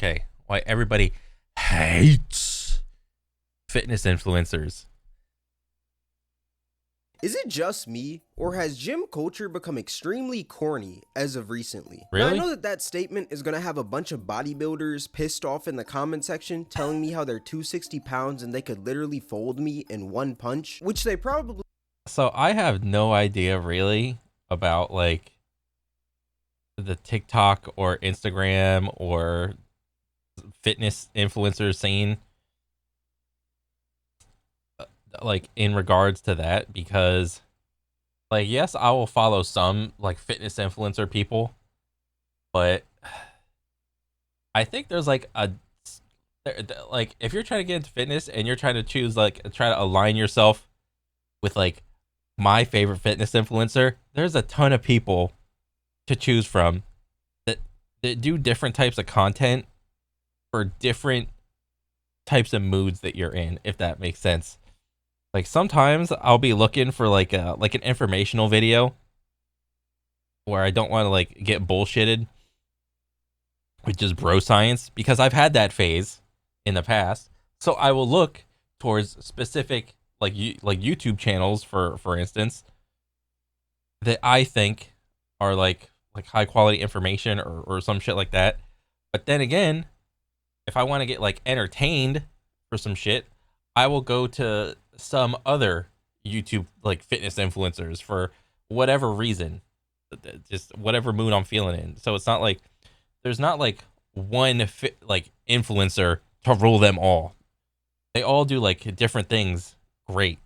Okay, why everybody hates fitness influencers. Is it just me, or has gym culture become extremely corny as of recently? Now, I Really? know that statement is gonna have a bunch of bodybuilders pissed off in the comment section telling me how they're 260 pounds and they could literally fold me in one punch, which they probably So I have no idea really about like the TikTok or Instagram or fitness influencer scene like in regards to that because like yes, I will follow some like fitness influencer people, but I think there's like like if you're trying to get into fitness and you're trying to choose like try to align yourself with like my favorite fitness influencer, there's a ton of people to choose from that do different types of content for different types of moods that you're in, if that makes sense. Like sometimes I'll be looking for like an informational video where I don't want to like get bullshitted with just bro science because I've had that phase in the past. So I will look towards specific like YouTube channels for instance that I think are like high quality information or some shit like that. But then again, if I want to get like entertained for some shit, I will go to some other YouTube like fitness influencers for whatever reason, just whatever mood I'm feeling in. So it's not like there's not like one like influencer to rule them all. They all do like different things great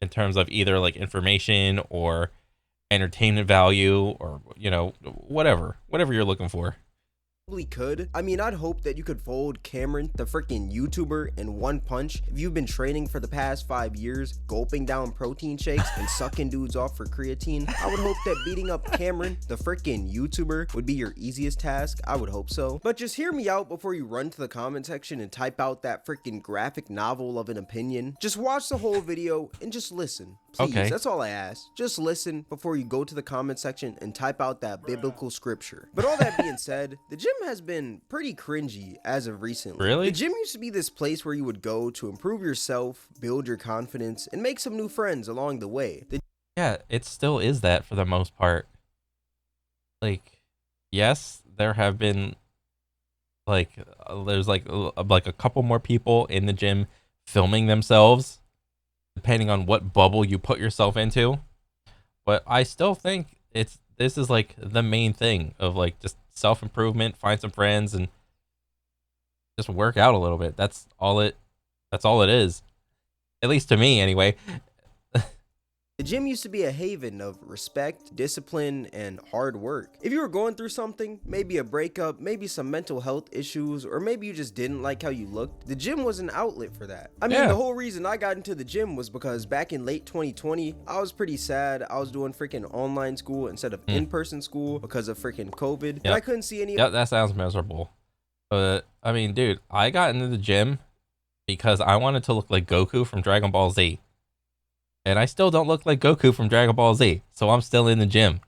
in terms of either like information or entertainment value or whatever you're looking for. could. I mean, I'd hope that you could fold Cameron, the freaking YouTuber, in one punch if you've been training for the past 5 years, gulping down protein shakes and sucking dudes off for creatine. I would hope that beating up Cameron, the freaking YouTuber, would be your easiest task. I would hope so. But just hear me out before you run to the comment section and type out that freaking graphic novel of an opinion. Just watch the whole video and just listen. Please, Okay. that's all I ask. Just listen before you go to the comment section and type out that biblical scripture. But all that being said, the gym has been pretty cringy as of recently. Really? The gym used to be this place where you would go to improve yourself, build your confidence, and make some new friends along the way. Yeah, it still is that for the most part. Like, yes, there have been like there's like a couple more people in the gym filming themselves, depending on what bubble you put yourself into. But I still think this is like the main thing of like just self improvement, find some friends, and just work out a little bit. That's all it. That's all it is. At least to me, anyway. The gym used to be a haven of respect, discipline, and hard work. If you were going through something, maybe a breakup, maybe some mental health issues, or maybe you just didn't like how you looked, the gym was an outlet for that. I mean, Yeah. the whole reason I got into the gym was because back in late 2020, I was pretty sad. I was doing freaking online school instead of in-person school because of freaking COVID, and I couldn't see any. Yeah, that sounds miserable. But I mean, dude, I got into the gym because I wanted to look like Goku from Dragon Ball Z. And I still don't look like Goku from Dragon Ball Z, so I'm still in the gym.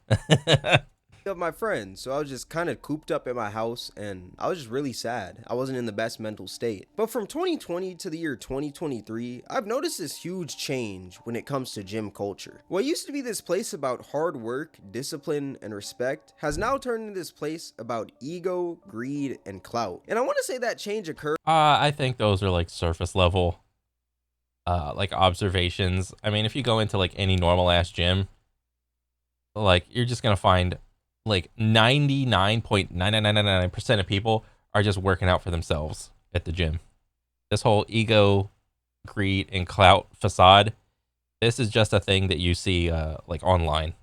Of my friends, so I was just kind of cooped up in my house and I was just really sad. I wasn't in the best mental state. But from 2020 to the year 2023, I've noticed this huge change when it comes to gym culture. What used to be this place about hard work, discipline, and respect has now turned into this place about ego, greed, and clout. And I want to say that change occurred I think those are like surface level like observations. I mean, if you go into like any normal ass gym, like you're just gonna find like 99.99999% of people are just working out for themselves at the gym. This whole ego, greed, and clout facade, this is just a thing that you see like online.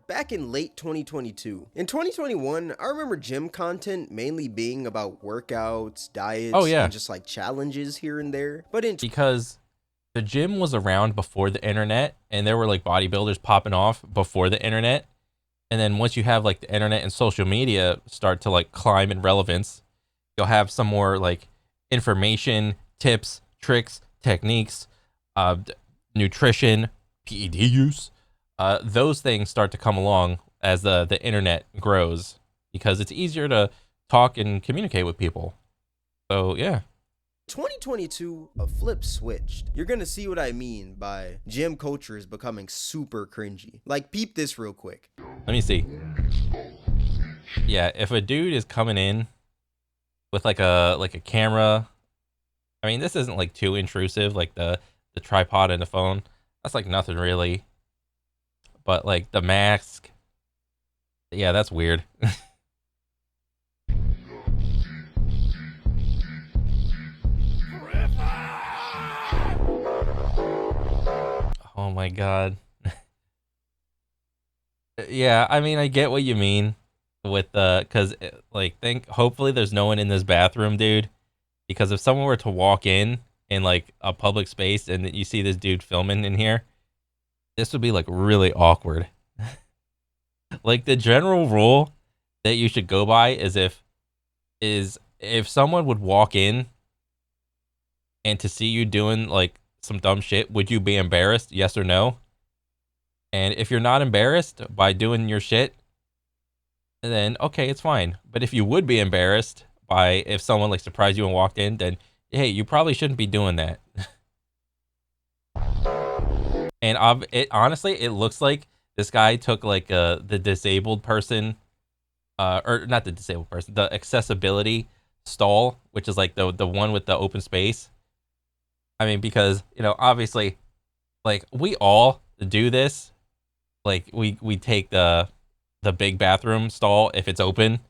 back in late 2022. In 2021, I remember gym content mainly being about workouts, diets, Oh, yeah. and just like challenges here and there. But in Because the gym was around before the internet and there were like bodybuilders popping off before the internet. And then once you have like the internet and social media start to like climb in relevance, you'll have some more like information, tips, tricks, techniques, nutrition, PED use. Those things start to come along as the internet grows because it's easier to talk and communicate with people. So yeah. 2022, a flip switched. You're gonna see what I mean by gym culture is becoming super cringy. Like, peep this real quick. Let me see. Yeah, if a dude is coming in with like a camera, I mean, this isn't like too intrusive, like the tripod and the phone. That's like nothing really. But like the mask, yeah, that's weird. Oh my god. Yeah, I mean, I get what you mean with the cuz like think hopefully there's no one in this bathroom, dude, because if someone were to walk in like a public space and you see this dude filming in here, this would be like really awkward. Like the general rule that you should go by is if someone would walk in and to see you doing like some dumb shit, would you be embarrassed? Yes or no? And if you're not embarrassed by doing your shit, then okay, it's fine. But if you would be embarrassed by if someone like surprised you and walked in, then hey, you probably shouldn't be doing that. And it honestly, it looks like this guy took like the disabled person, or not the disabled person, the accessibility stall, which is like the one with the open space. I mean, because obviously, like we all do this. Like we take the big bathroom stall if it's open.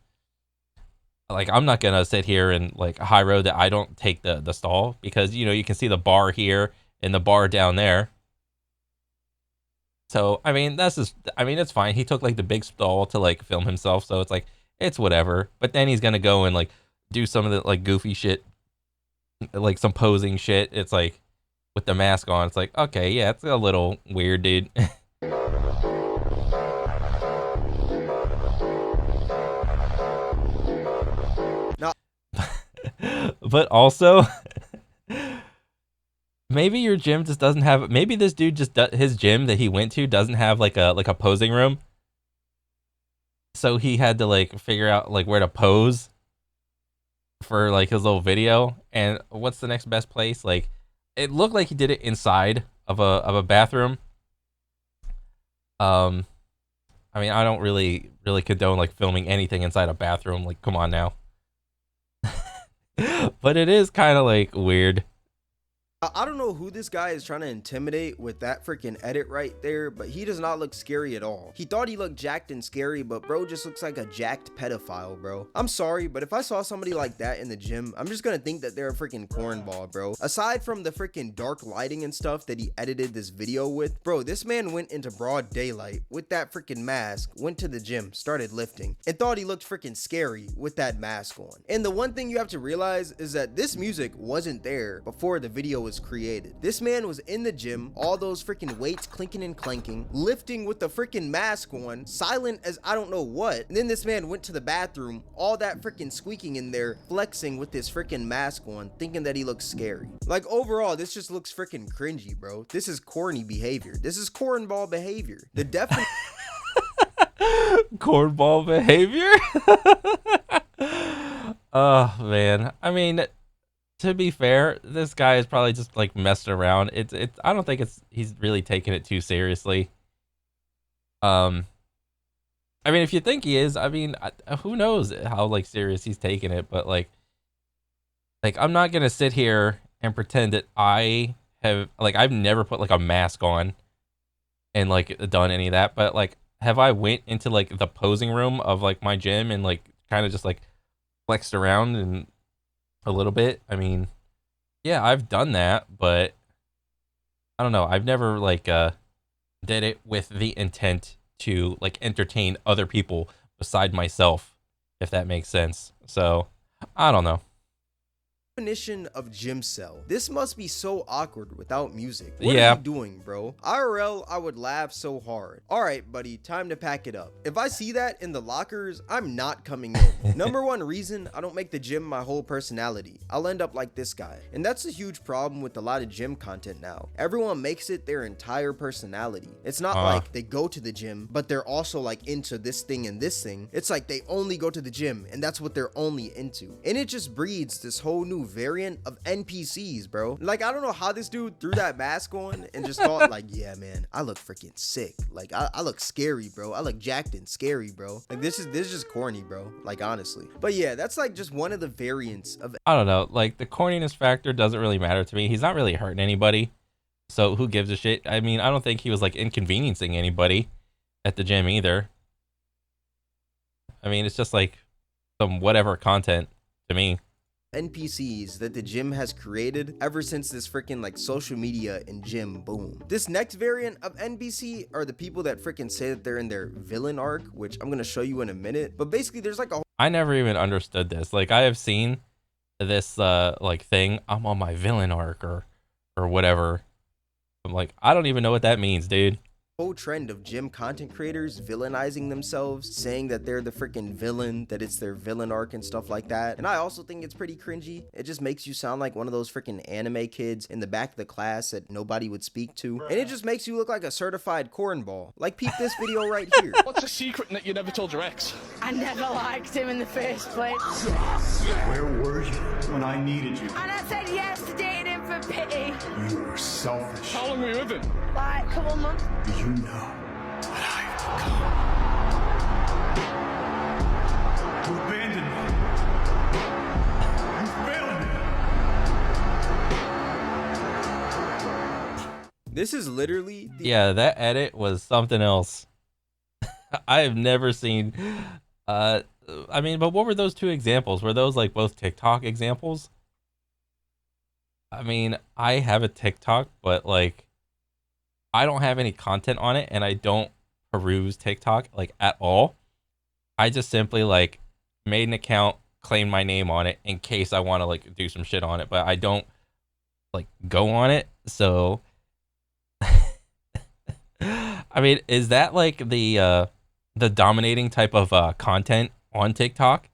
Like I'm not gonna sit here and like high road that I don't take the stall because you can see the bar here and the bar down there. So I mean it's fine. He took like the big stall to like film himself, so it's like it's whatever. But then he's gonna go and like do some of the like goofy shit, like some posing shit. It's like with the mask on. It's like okay, yeah, it's a little weird, dude. Now, But also, maybe your gym just doesn't have. Maybe this dude just his gym that he went to doesn't have like a posing room. So he had to like figure out like where to pose for like his little video. And what's the next best place? Like, it looked like he did it inside of a bathroom. Um, I mean, I don't really condone like filming anything inside a bathroom. Like, come on now. But it is kind of like weird. I don't know who this guy is trying to intimidate with that freaking edit right there, but he does not look scary at all. He thought he looked jacked and scary, but bro just looks like a jacked pedophile, bro. I'm sorry, but if I saw somebody like that in the gym, I'm just gonna think that they're a freaking cornball, bro. Aside from the freaking dark lighting and stuff that he edited this video with, bro, this man went into broad daylight with that freaking mask, went to the gym, started lifting, and thought he looked freaking scary with that mask on. And the one thing you have to realize is that this music wasn't there before the video was created. This man was in the gym, all those freaking weights clinking and clanking, lifting with the freaking mask on, silent as I don't know what. And then this man went to the bathroom, all that freaking squeaking in there, flexing with this freaking mask on, thinking that he looks scary. Like overall, this just looks freaking cringy, bro. This is corny behavior. This is cornball behavior. The definition Cornball behavior. Oh man, I mean, to be fair, this guy is probably just like messing around. It's I don't think he's really taking it too seriously. Um, I mean, if you think he is, I mean, who knows how like serious he's taking it? But like I'm not gonna sit here and pretend that I've never put like a mask on and like done any of that. But like, have I went into like the posing room of like my gym and like kind of just like flexed around and a little bit? I mean, yeah, I've done that, but I don't know. I've never like did it with the intent to like entertain other people beside myself, if that makes sense. So I don't know. Definition of gym cell. This must be so awkward without music. What Yeah. are you doing, bro? IRL, I would laugh so hard. All right, buddy, time to pack it up. If I see that in the lockers, I'm not coming in. Number one reason, I don't make the gym my whole personality. I'll end up like this guy. And that's a huge problem with a lot of gym content now. Everyone makes it their entire personality. It's not like they go to the gym, but they're also like into this thing and this thing. It's like they only go to the gym and that's what they're only into. And it just breeds this whole new variant of NPCs, bro. Like, I don't know how this dude threw that mask on and just thought like, yeah, man, I look freaking sick. Like, I look scary, bro. I look jacked and scary, bro. Like, this is just corny, bro. Like, honestly. But yeah, that's like just one of the variants of, I don't know. Like, the corniness factor doesn't really matter to me. He's not really hurting anybody. So who gives a shit? I mean, I don't think he was like inconveniencing anybody at the gym either. I mean, it's just like some whatever content to me. NPCs that the gym has created ever since this freaking like social media and gym boom. This next variant of NPC are the people that freaking say that they're in their villain arc, which I'm gonna show you in a minute. But basically there's like a I never even understood this. Like, I have seen this like thing, I'm on my villain arc or whatever. I'm like, I don't even know what that means, dude. whole trend of gym content creators villainizing themselves, saying that they're the freaking villain, that it's their villain arc and stuff like that. And I also think it's pretty cringy. It just makes you sound like one of those freaking anime kids in the back of the class that nobody would speak to. And it just makes you look like a certified cornball. Like, peep this video right here. What's the secret that you never told your ex? I never liked him in the first place. Where were you when I needed you? And I said yes to dating him for pity. You were selfish. How long were you with him? Like, a couple months. You know what I've become. You abandoned me. You failed me. This is literally the Yeah, that edit was something else. I have never seen I mean, but what were those two examples? Were those like both TikTok examples? I mean, I have a TikTok, but like I don't have any content on it and I don't peruse TikTok like at all. I just simply like made an account, claimed my name on it in case I want to like do some shit on it, but I don't like go on it. So I mean, is that like the dominating type of content on TikTok?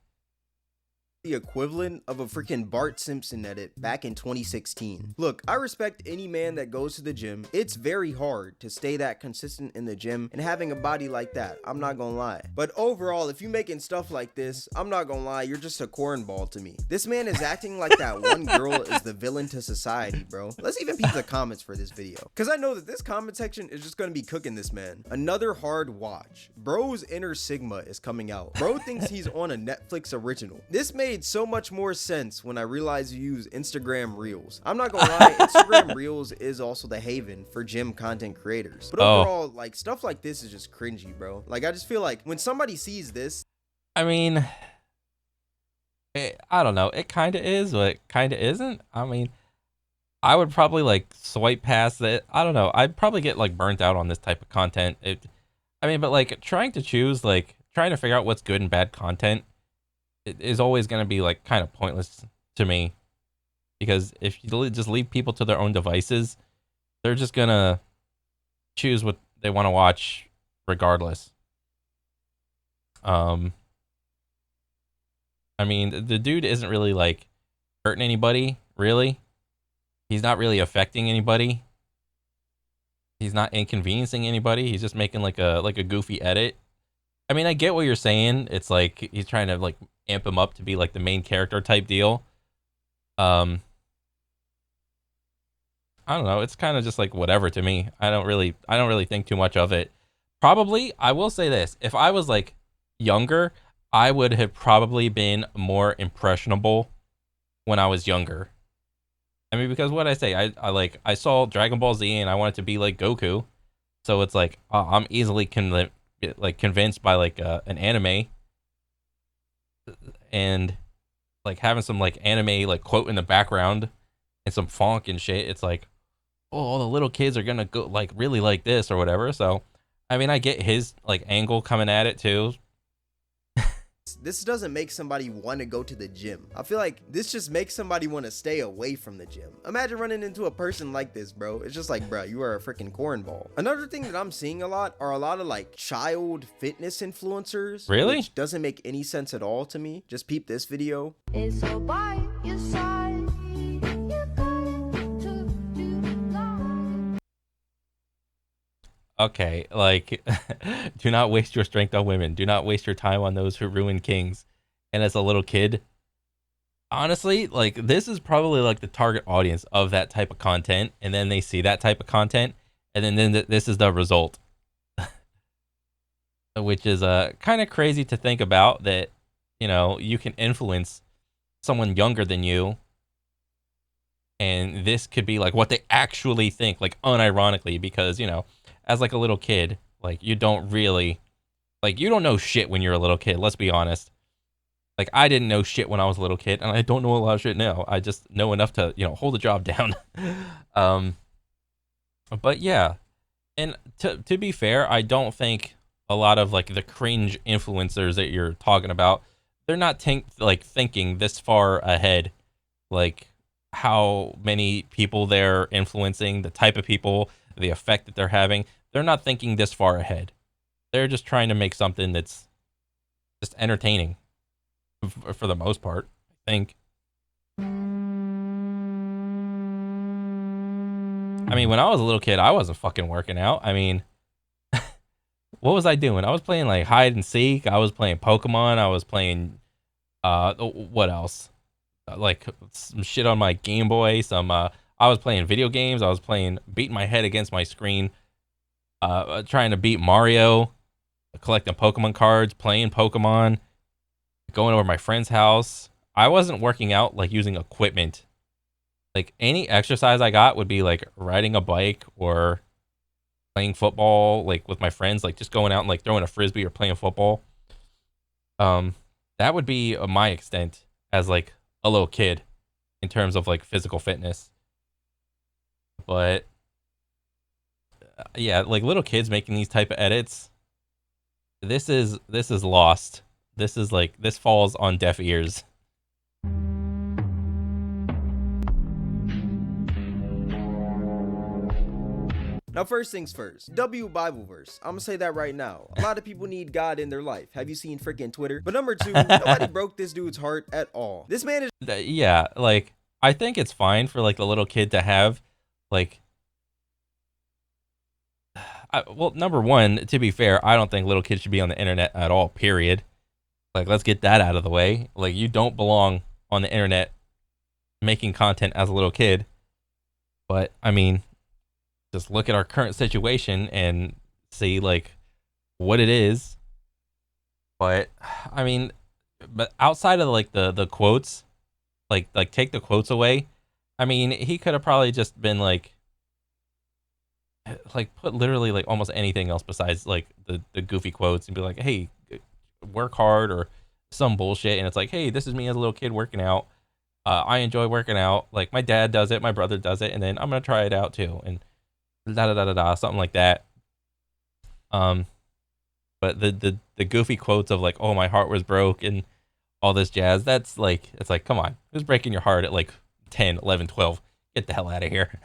the equivalent of a freaking Bart Simpson edit back in 2016. Look, I respect any man that goes to the gym. It's very hard to stay that consistent in the gym and having a body like that, I'm not gonna lie. But overall, if you making stuff like this, I'm not gonna lie, you're just a cornball to me. This man is acting like that one girl is the villain to society, bro. Let's even peep the comments for this video, because I know that this comment section is just gonna be cooking this man. Another hard watch. Bro's inner Sigma is coming out. Bro thinks he's on a Netflix original. This made so much more sense when I realized you use Instagram Reels. I'm not gonna lie, Instagram Reels is also the haven for gym content creators. But overall, like, stuff like this is just cringy, bro. Like, I just feel like when somebody sees this, I mean, I don't know. It kind of is, but it kind of isn't. I mean, I would probably like swipe past it. I don't know. I'd probably get like burnt out on this type of content. I mean, but like trying to choose, like trying to figure out what's good and bad content, it is always going to be like kind of pointless to me, because if you just leave people to their own devices, they're just going to choose what they want to watch regardless. I mean, the dude isn't really like hurting anybody, really. He's not really affecting anybody. He's not inconveniencing anybody. He's just making like a goofy edit. I mean, I get what you're saying. It's like he's trying to like amp him up to be like the main character type deal. I don't know. It's kind of just like whatever to me. I don't really think too much of it. Probably, I will say this. If I was like younger, I would have probably been more impressionable when I was younger. I mean, because what I say, I saw Dragon Ball Z and I wanted to be like Goku. So it's like, I'm easily convinced by like an anime, and like having some like anime like quote in the background and some funk and shit. It's like, oh, all the little kids are gonna go like really like this or whatever. So I mean, I get his like angle coming at it too. this doesn't make somebody want to go to the gym. I feel like this just makes somebody want to stay away from the gym. Imagine running into a person like this, bro. It's just like, bro, you are a freaking cornball. Another thing that I'm seeing a lot are a lot of like child fitness influencers. Really? Which doesn't make any sense at all to me. Just peep this video. It's so by your side. You got to do that. Okay, like, do not waste your strength on women. Do not waste your time on those who ruin kings. And as a little kid, honestly, like, this is probably like the target audience of that type of content. And then they see that type of content, and then this is the result. Which is kind of crazy to think about, that, you know, you can influence someone younger than you, and this could be like what they actually think, like unironically, because, you know, as like a little kid, like, you don't really, like, you don't know shit when you're a little kid, let's be honest. Like, I didn't know shit when I was a little kid, and I don't know a lot of shit now. I just know enough to, you know, hold a job down. But yeah, and to be fair, I don't think a lot of like the cringe influencers that you're talking about, they're not thinking this far ahead, like how many people they're influencing, the type of people, the effect that they're having. They're not thinking this far ahead. They're just trying to make something that's just entertaining for the most part, I think. I mean, when I was a little kid, I wasn't fucking working out. I mean, what was I doing? I was playing like hide and seek. I was playing Pokemon. I was playing, what else? Like some shit on my Game Boy. I was playing video games. I was beating my head against my screen, trying to beat Mario, collecting Pokemon cards, playing Pokemon, going over to my friend's house. I wasn't working out like using equipment. Like any exercise I got would be like riding a bike or playing football, like with my friends, like just going out and like throwing a frisbee or playing football. That would be my extent as like a little kid in terms of like physical fitness. But yeah, like little kids making these type of edits, this is lost. This falls on deaf ears. Now, first things first, W Bible verse. I'm gonna say that right now. A lot of people need God in their life. Have you seen freaking Twitter? But number two, nobody broke this dude's heart at all. This man is Yeah, like I think it's fine for like the little kid to have like, well, number one, to be fair, I don't think little kids should be on the internet at all, period. Like, let's get that out of the way. Like, you don't belong on the internet making content as a little kid. But I mean, just look at our current situation and see like what it is. But I mean, but outside of like the quotes, like take the quotes away, I mean, he could have probably just been like put literally like almost anything else besides like the goofy quotes, and be like, hey, work hard, or some bullshit. And it's like, hey, this is me as a little kid working out. I enjoy working out. Like, my dad does it, my brother does it, and then I'm gonna try it out too, and something like that. But the goofy quotes of like, oh, my heart was broke and all this jazz, that's like, it's like, come on, who's breaking your heart at like 10, 11, 12? Get the hell out of here.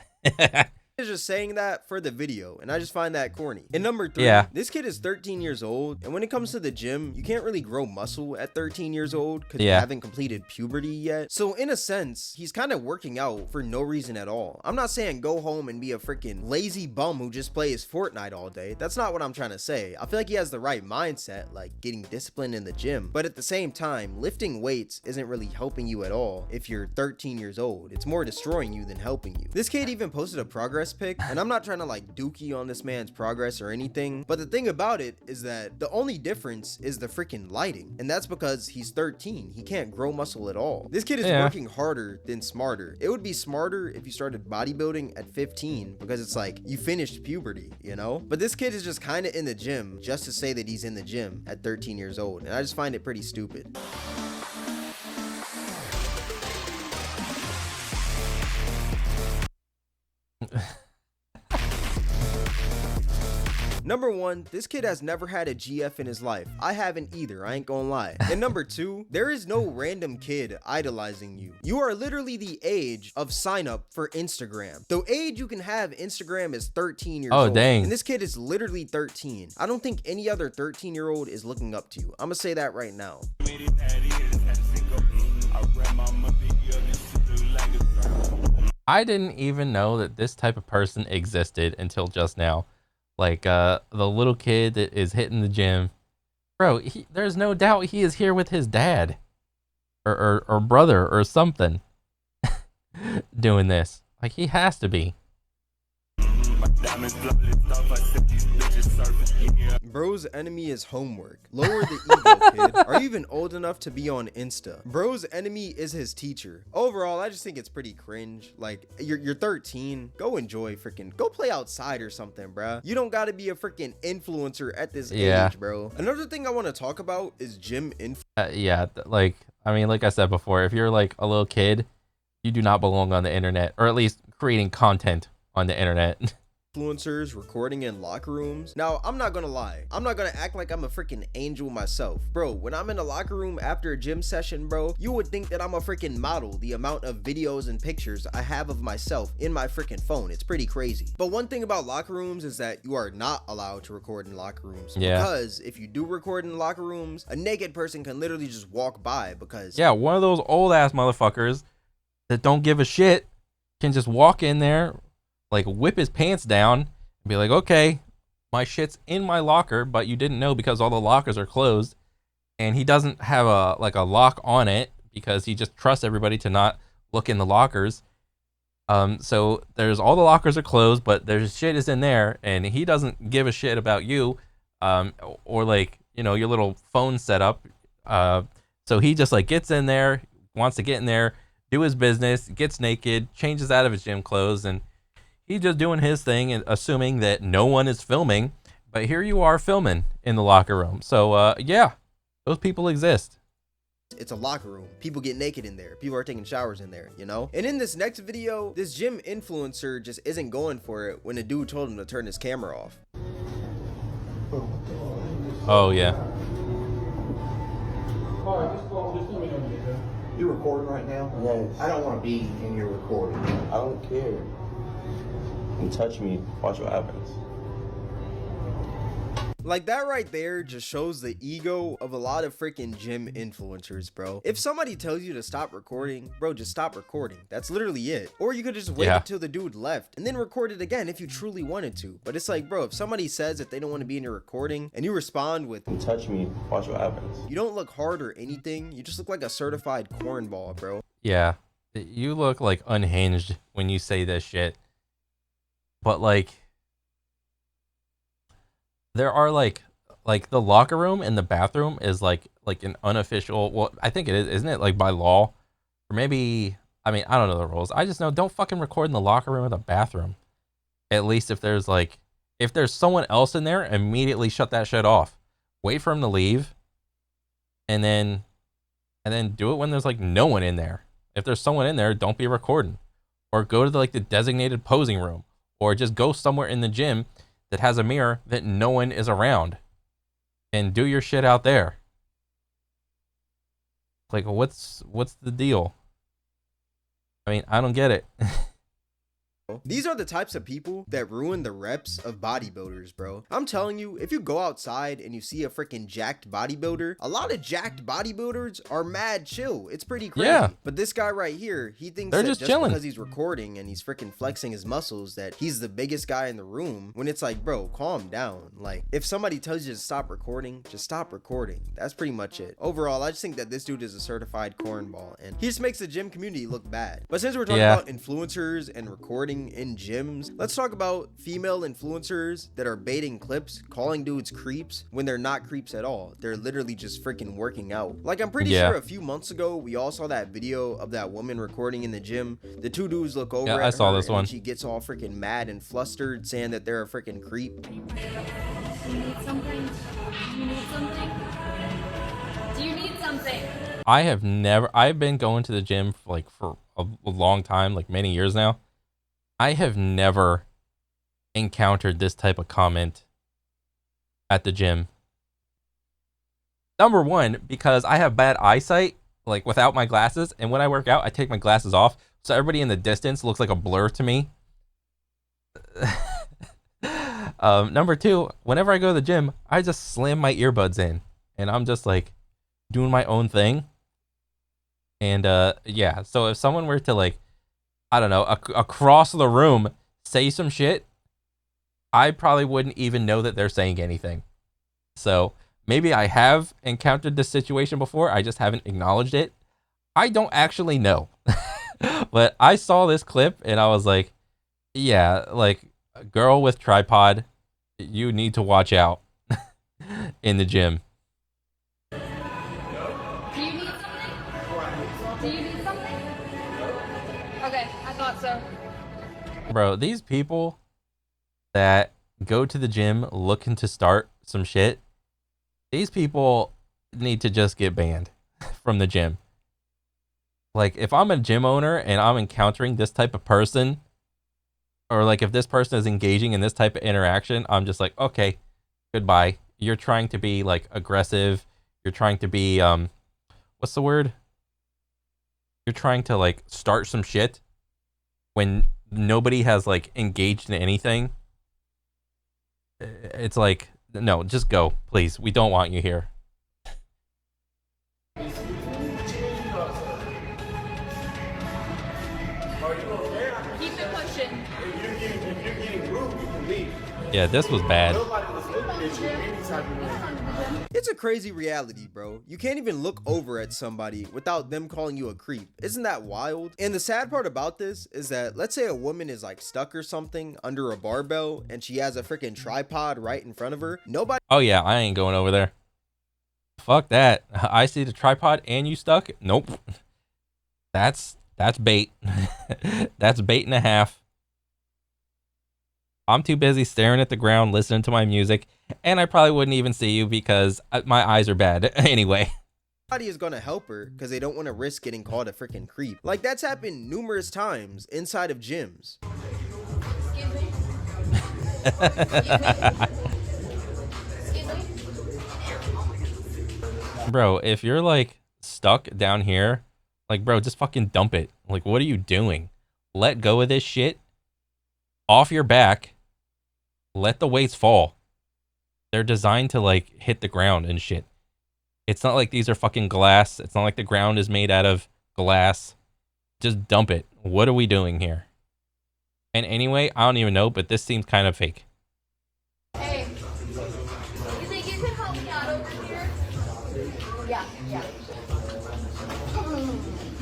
is just saying that for the video, and I just find that corny. And number three, Yeah. this kid is 13 years old, and when it comes to the gym, you can't really grow muscle at 13 years old because you Yeah. haven't completed puberty yet. So in a sense, he's kind of working out for no reason at all. I'm not saying go home and be a freaking lazy bum who just plays Fortnite all day. That's not what I'm trying to say. I feel like he has the right mindset, like getting disciplined in the gym, but at the same time, lifting weights isn't really helping you at all if you're 13 years old. It's more destroying you than helping you. This kid even posted a progress pic, and I'm not trying to like dookie on this man's progress or anything, but the thing about it is that the only difference is the freaking lighting, and that's because he's 13. He can't grow muscle at all. This kid is working harder than smarter. It would be smarter if you started bodybuilding at 15, because it's like you finished puberty, you know? But this kid is just kind of in the gym just to say that he's in the gym at 13 years old, and I just find it pretty stupid. Number 1, this kid has never had a GF in his life. I haven't either, I ain't gonna lie. And number 2, there is no random kid idolizing you. You are literally the age of sign up for Instagram. The age you can have Instagram is 13 years old. Dang. And this kid is literally 13. I don't think any other 13-year-old is looking up to you. I'm gonna say that right now. I didn't even know that this type of person existed until just now. Like the little kid that is hitting the gym. Bro, there's no doubt he is here with his dad or brother or something doing this. Like, he has to be. Bro's enemy is homework. Lower the ego, kid. Are you even old enough to be on Insta? Bro's enemy is his teacher. Overall, I just think it's pretty cringe. Like, you're 13. Go enjoy go play outside or something, bruh. You don't gotta be a freaking influencer at this age, bro. Another thing I want to talk about is gym Like, I mean, like I said before, if you're like a little kid, you do not belong on the internet, or at least creating content on the internet. influencers recording in locker rooms. Now, I'm not gonna lie. I'm not gonna act like I'm a freaking angel myself. Bro, when I'm in a locker room after a gym session, bro, you would think that I'm a freaking model. The amount of videos and pictures I have of myself in my freaking phone. It's pretty crazy. But one thing about locker rooms is that you are not allowed to record in locker rooms. Yeah. Because if you do record in locker rooms, a naked person can literally just walk by because... Yeah, one of those old ass motherfuckers that don't give a shit can just walk in there, like whip his pants down and be like, okay, my shit's in my locker, but you didn't know because all the lockers are closed, and he doesn't have a lock on it because he just trusts everybody to not look in the lockers. So there's all the lockers are closed, but there's shit is in there, and he doesn't give a shit about you, or like, you know, your little phone setup. So he just like gets in there, wants to get in there, do his business, gets naked, changes out of his gym clothes, and he's just doing his thing and assuming that no one is filming. But here you are filming in the locker room. So yeah, those people exist. It's a locker room. People get naked in there. People are taking showers in there, you know? And in this next video, this gym influencer just isn't going for it when a dude told him to turn his camera off. Oh yeah. You recording right now? Yes. I don't want to be in your recording. I don't care. You touch me, watch what happens. Like, that right there just shows the ego of a lot of freaking gym influencers, bro. If somebody tells you to stop recording, bro, just stop recording. That's literally it. Or you could just wait until the dude left and then record it again if you truly wanted to. But it's like, bro, if somebody says that they don't want to be in your recording and you respond with, You touch me, watch what happens. you don't look hard or anything, you just look like a certified cornball, bro. Yeah, you look like unhinged when you say this shit. But like, there are like the locker room and the bathroom is like an unofficial, well, I think it is, isn't it, like by law? Or maybe, I mean, I don't know the rules. I just know don't fucking record in the locker room or the bathroom. At least if there's someone else in there, immediately shut that shit off. Wait for him to leave, and then do it when there's like no one in there. If there's someone in there, don't be recording. Or go to the designated posing room, or just go somewhere in the gym that has a mirror that no one is around and do your shit out there. Like, what's the deal? I mean, I don't get it. These are the types of people that ruin the reps of bodybuilders, bro. I'm telling you, if you go outside and you see a freaking jacked bodybuilder, a lot of jacked bodybuilders are mad chill. It's pretty crazy. Yeah. But this guy right here, he thinks They're that just just chilling. because he's recording and he's freaking flexing his muscles that he's the biggest guy in the room, when it's like, bro, calm down. Like, if somebody tells you to stop recording, just stop recording. That's pretty much it. Overall, I just think that this dude is a certified cornball, and he just makes the gym community look bad. But since we're talking about influencers and recording in gyms, let's talk about female influencers that are baiting clips, calling dudes creeps when they're not creeps at all. They're literally just freaking working out. Like, I'm pretty sure a few months ago, we all saw that video of that woman recording in the gym. The two dudes look over at I saw her, this and one. she gets all freaking mad and flustered, saying that they're a freaking creep. Do you need something? Do you need something? Do you need something? I've been going to the gym for a long time, like many years now. I have never encountered this type of comment at the gym. Number one, because I have bad eyesight, like without my glasses, and when I work out, I take my glasses off, so everybody in the distance looks like a blur to me. Number two, whenever I go to the gym, I just slam my earbuds in, and I'm just like doing my own thing. And yeah, so if someone were to like, I don't know, across the room say some shit, I probably wouldn't even know that they're saying anything. So maybe I have encountered this situation before, I just haven't acknowledged it. I don't actually know. But I saw this clip and I was like, yeah, like a girl with tripod, you need to watch out in the gym. Do you need something? Do you need something? Okay, I thought so. Bro, these people that go to the gym looking to start some shit, these people need to just get banned from the gym. Like, if I'm a gym owner and I'm encountering this type of person, or like if this person is engaging in this type of interaction, I'm just like, okay, goodbye. You're trying to be like aggressive. You're trying to be, what's the word? You're trying to like start some shit when nobody has like engaged in anything. It's like, no, just go, please. We don't want you here. Keep it pushing. Yeah, this was bad. It's a crazy reality, bro. You can't even look over at somebody without them calling you a creep. Isn't that wild? And the sad part about this is that, let's say a woman is like stuck or something under a barbell and she has a freaking tripod right in front of her. Nobody Oh yeah, I ain't going over there. Fuck that. I see the tripod and you stuck? Nope. That's bait. That's bait and a half. I'm too busy staring at the ground, listening to my music, and I probably wouldn't even see you because my eyes are bad anyway. is gonna help her because they don't want to risk getting called a freaking creep. Like, that's happened numerous times inside of gyms. Excuse me. Excuse me. Bro, if you're like stuck down here, like, bro, just fucking dump it. Like, what are you doing? Let go of this shit. Off your back. Let the weights fall. They're designed to like hit the ground and shit. It's not like these are fucking glass. It's not like the ground is made out of glass. Just dump it. What are we doing here? And anyway, I don't even know, but this seems kind of fake. Hey, you think you can help me out over here? Yeah.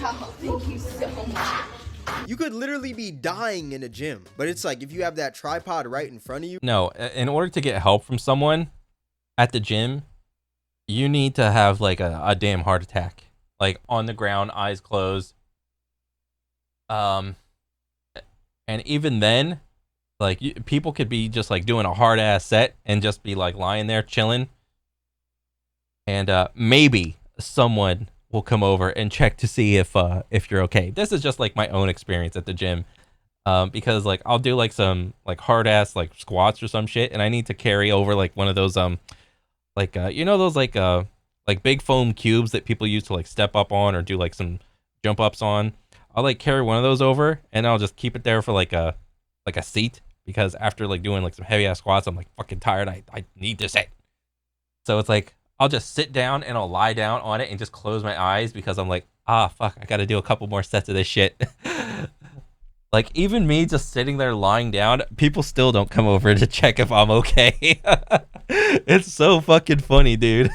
Oh, thank you so much. You could literally be dying in a gym, but it's like if you have that tripod right in front of you. No, in order to get help from someone at the gym, you need to have like a damn heart attack. Like on the ground, eyes closed. And even then, like people could be just like doing a hard ass set and just be like lying there chilling. And maybe someone will come over and check to see if you're okay. This is just like my own experience at the gym. Because like I'll do like some like hard ass like squats or some shit, and I need to carry over like one of those like you know those like big foam cubes that people use to like step up on or do like some jump ups on. I'll like carry one of those over and I'll just keep it there for like a seat, because after like doing like some heavy ass squats, I'm like fucking tired. I need to sit. So it's like I'll just sit down and I'll lie down on it and just close my eyes because I'm like, fuck, I gotta do a couple more sets of this shit. Like, even me just sitting there lying down, people still don't come over to check if I'm okay. It's so fucking funny, dude.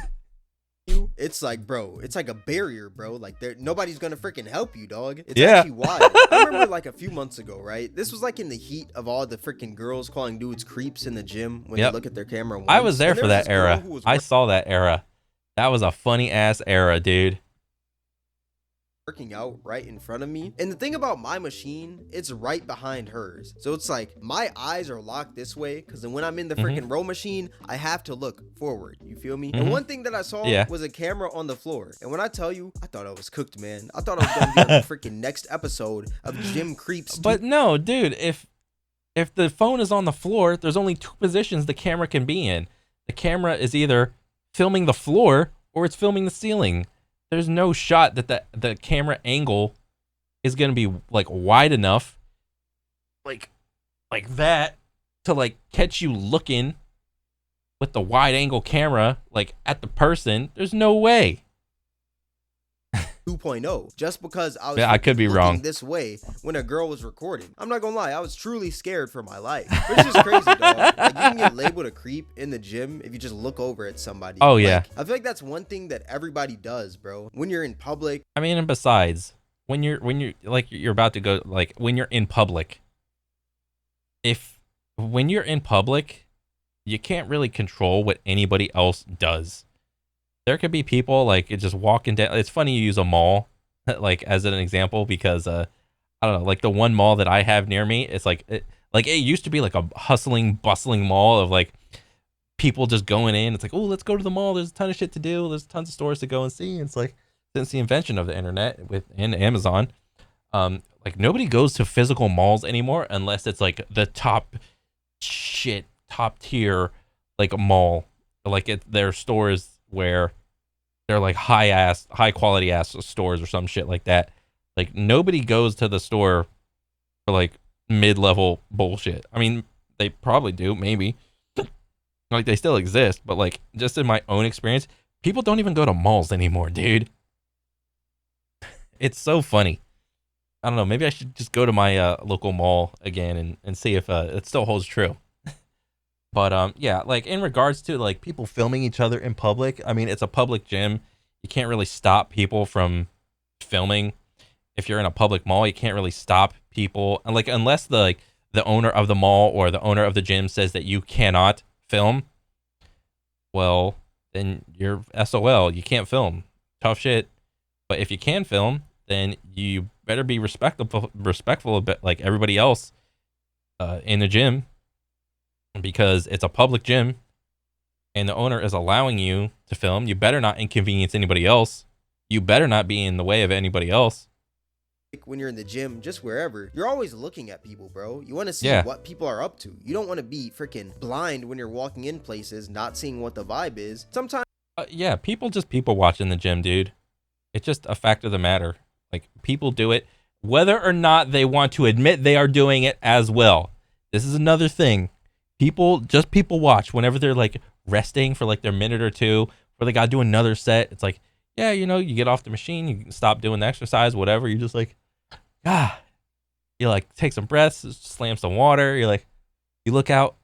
It's like, bro, it's like a barrier, bro. Like, nobody's gonna freaking help you, dog. It's Yeah. actually wild. I remember like a few months ago, right? This was like in the heat of all the freaking girls calling dudes creeps in the gym when Yep. they look at their camera once. I was there And for was that this girl era. who was I saw that era. That was a funny ass era, dude. working out right in front of me, and the thing about my machine, it's right behind hers, so it's like my eyes are locked this way because then when I'm in the freaking row machine, I have to look forward, you feel me? And one thing that I saw was a camera on the floor, and when I tell you, I thought I was cooked, man. I thought I was gonna be on the freaking next episode of Gym Creeps 2. But no, dude, if the phone is on the floor, there's only two positions the camera can be in. the camera is either filming the floor or it's filming the ceiling. There's no shot that the camera angle is going to be like wide enough like that to like catch you looking with the wide angle camera like at the person. There's no way. 2.0 just because I was Yeah, I could be looking wrong. this way when a girl was recording. I'm not gonna lie, I was truly scared for my life. But it's just crazy, dog. Like, you can get labeled a creep in the gym if you just look over at somebody. Oh, yeah. Like, I feel like that's one thing that everybody does, bro. When you're in public, I mean, and besides, when you're like you're about to go, like when you're in public, when you're in public, you can't really control what anybody else does. There could be people like just walking down. It's funny you use a mall like as an example because I don't know, like the one mall that I have near me, it's like it used to be like a hustling, bustling mall of like people just going in. It's like, oh, let's go to the mall. There's a ton of shit to do. There's tons of stores to go and see. And it's like since the invention of the internet within Amazon, like nobody goes to physical malls anymore unless it's like the top tier like a mall. Like their stores where they're like high quality ass stores or some shit like that. Like nobody goes to the store for like mid-level bullshit. I mean, they probably do, maybe. Like they still exist, but like just in my own experience, people don't even go to malls anymore, dude. It's so funny. I don't know, maybe I should just go to my local mall again and see if it still holds true. But yeah, like in regards to like people filming each other in public, I mean, it's a public gym. You can't really stop people from filming. If you're in a public mall, you can't really stop people, and like unless the owner of the mall or the owner of the gym says that you cannot film, well, then you're SOL. You can't film. Tough shit. But if you can film, then you better be respectful of like everybody else in the gym, because it's a public gym and the owner is allowing you to film. You better not inconvenience anybody else. You better not be in the way of anybody else. when you're in the gym, just wherever, you're always looking at people, bro. You want to see what people are up to. You don't want to be freaking blind when you're walking in places, not seeing what the vibe is. Sometimes yeah, people watch in the gym, dude. It's just a fact of the matter. Like, people do it whether or not they want to admit they are doing it as well. This is another thing. People watch whenever they're like resting for like their minute or two, or they gotta do another set. It's like, yeah, you know, you get off the machine, you stop doing the exercise, whatever. You're just like, you like take some breaths, slam some water. You're like, you look out,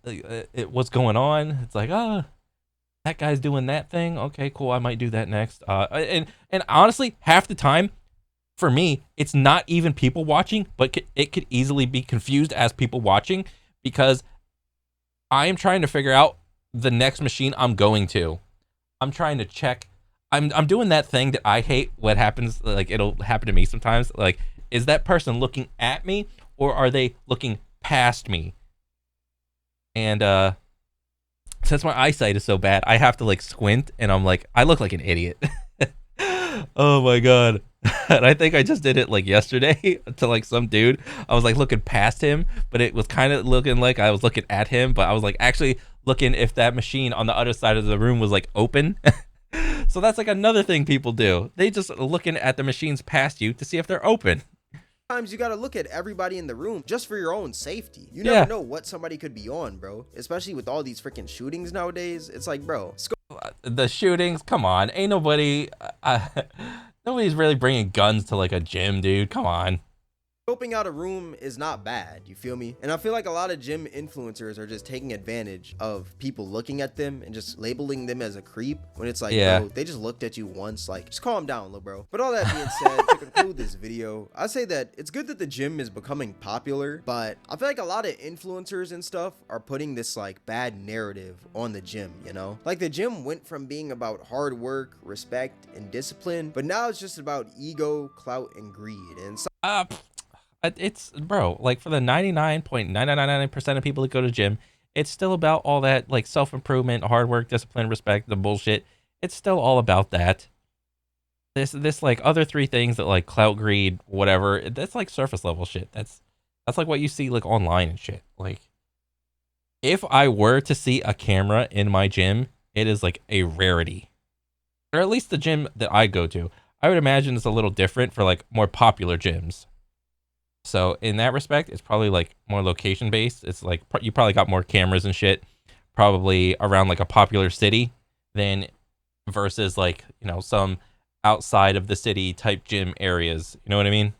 what's going on? It's like, that guy's doing that thing. Okay, cool. I might do that next. And honestly, half the time, for me, it's not even people watching, but it could easily be confused as people watching, because I am trying to figure out the next machine I'm going to. I'm trying to check. I'm doing that thing that I hate. What happens? Like, it'll happen to me sometimes. Like, is that person looking at me or are they looking past me? And since my eyesight is so bad, I have to like squint, and I'm like, I look like an idiot. Oh my god. And I think I just did it like yesterday to like some dude. I was like looking past him, but it was kind of looking like I was looking at him, but I was like actually looking if that machine on the other side of the room was like open. So that's like another thing people do. They just looking at the machines past you to see if they're open. sometimes you gotta look at everybody in the room just for your own safety. You never know what somebody could be on, bro. Especially with all these freaking shootings nowadays. It's like, bro, The shootings, come on, ain't nobody. Nobody's really bringing guns to like a gym, dude. Come on. scoping out a room is not bad, you feel me? And I feel like a lot of gym influencers are just taking advantage of people looking at them and just labeling them as a creep, when it's like, bro, they just looked at you once. Like, just calm down, little bro. But all that being said, to conclude this video, I say that it's good that the gym is becoming popular, but I feel like a lot of influencers and stuff are putting this like bad narrative on the gym, you know? Like, the gym went from being about hard work, respect, and discipline, but now it's just about ego, clout, and greed. And so it's, bro, like for the 99.999% of people that go to gym, it's still about all that like self-improvement, hard work, discipline, respect, the bullshit. It's still all about that. This like other three things that like clout, greed, whatever, that's like surface level shit. That's like what you see like online and shit. Like, if I were to see a camera in my gym it is like a rarity, or at least the gym that I go to. I would imagine it's a little different for like more popular gyms. So in that respect, it's probably like more location based. It's like you probably got more cameras and shit, probably around like a popular city than versus like, you know, some outside of the city type gym areas. You know what I mean?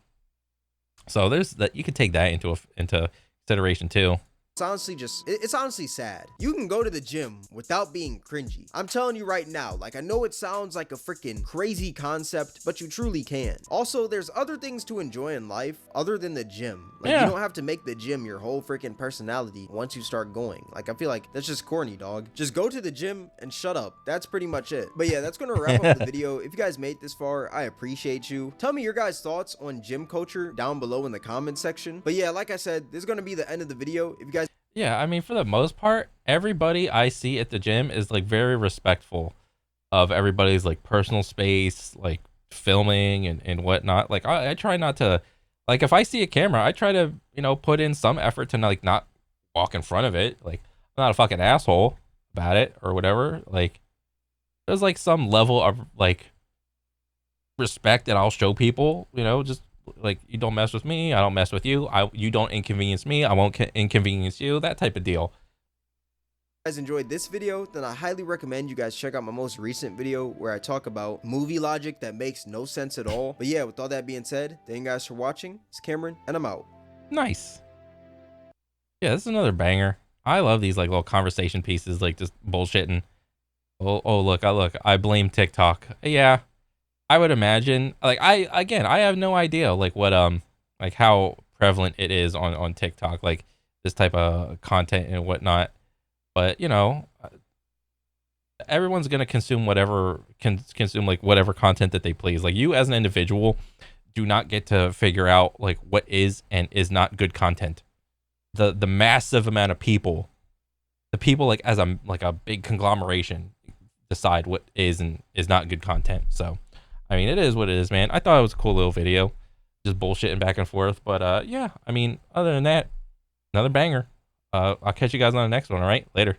So there's that, you could take that into consideration too. It's honestly sad. You can go to the gym without being cringy. I'm telling you right now, like, I know it sounds like a freaking crazy concept, but you truly can. Also, there's other things to enjoy in life other than the gym. Like, Yeah. you don't have to make the gym your whole freaking personality once you start going. Like, I feel like that's just corny, dog. Just go to the gym and shut up. That's pretty much it. But yeah, that's gonna wrap up the video. If you guys made this far, I appreciate you. Tell me your guys' thoughts on gym culture down below in the comment section. But yeah, like I said, this is gonna be the end of the video. If you guys Yeah, I mean, for the most part, everybody I see at the gym is like very respectful of everybody's like personal space, like filming and whatnot. Like I try not to, like if I see a camera, I try to, you know, put in some effort to like not walk in front of it. Like I'm not a fucking asshole about it or whatever. Like there's like some level of like respect that I'll show people, you know, just like you don't mess with me, I don't mess with you. You don't inconvenience me, I won't inconvenience you. That type of deal. guys enjoyed this video, then I highly recommend you guys check out my most recent video where I talk about movie logic that makes no sense at all. But yeah, with all that being said, thank you guys for watching. It's Cameron, and I'm out. Nice. Yeah, this is another banger. I love these like little conversation pieces, like just bullshitting. Oh look, I blame TikTok. Yeah, I would imagine. Like I have no idea like what like how prevalent it is on TikTok, like this type of content and whatnot. But you know, everyone's gonna consume whatever consume like whatever content that they please. Like you as an individual do not get to figure out like what is and is not good content. The massive amount of people, the people like as a big conglomeration decide what is and is not good content. So I mean, it is what it is, man. I thought it was a cool little video, just bullshitting back and forth. But yeah, I mean, other than that, another banger. I'll catch you guys on the next one. All right, later.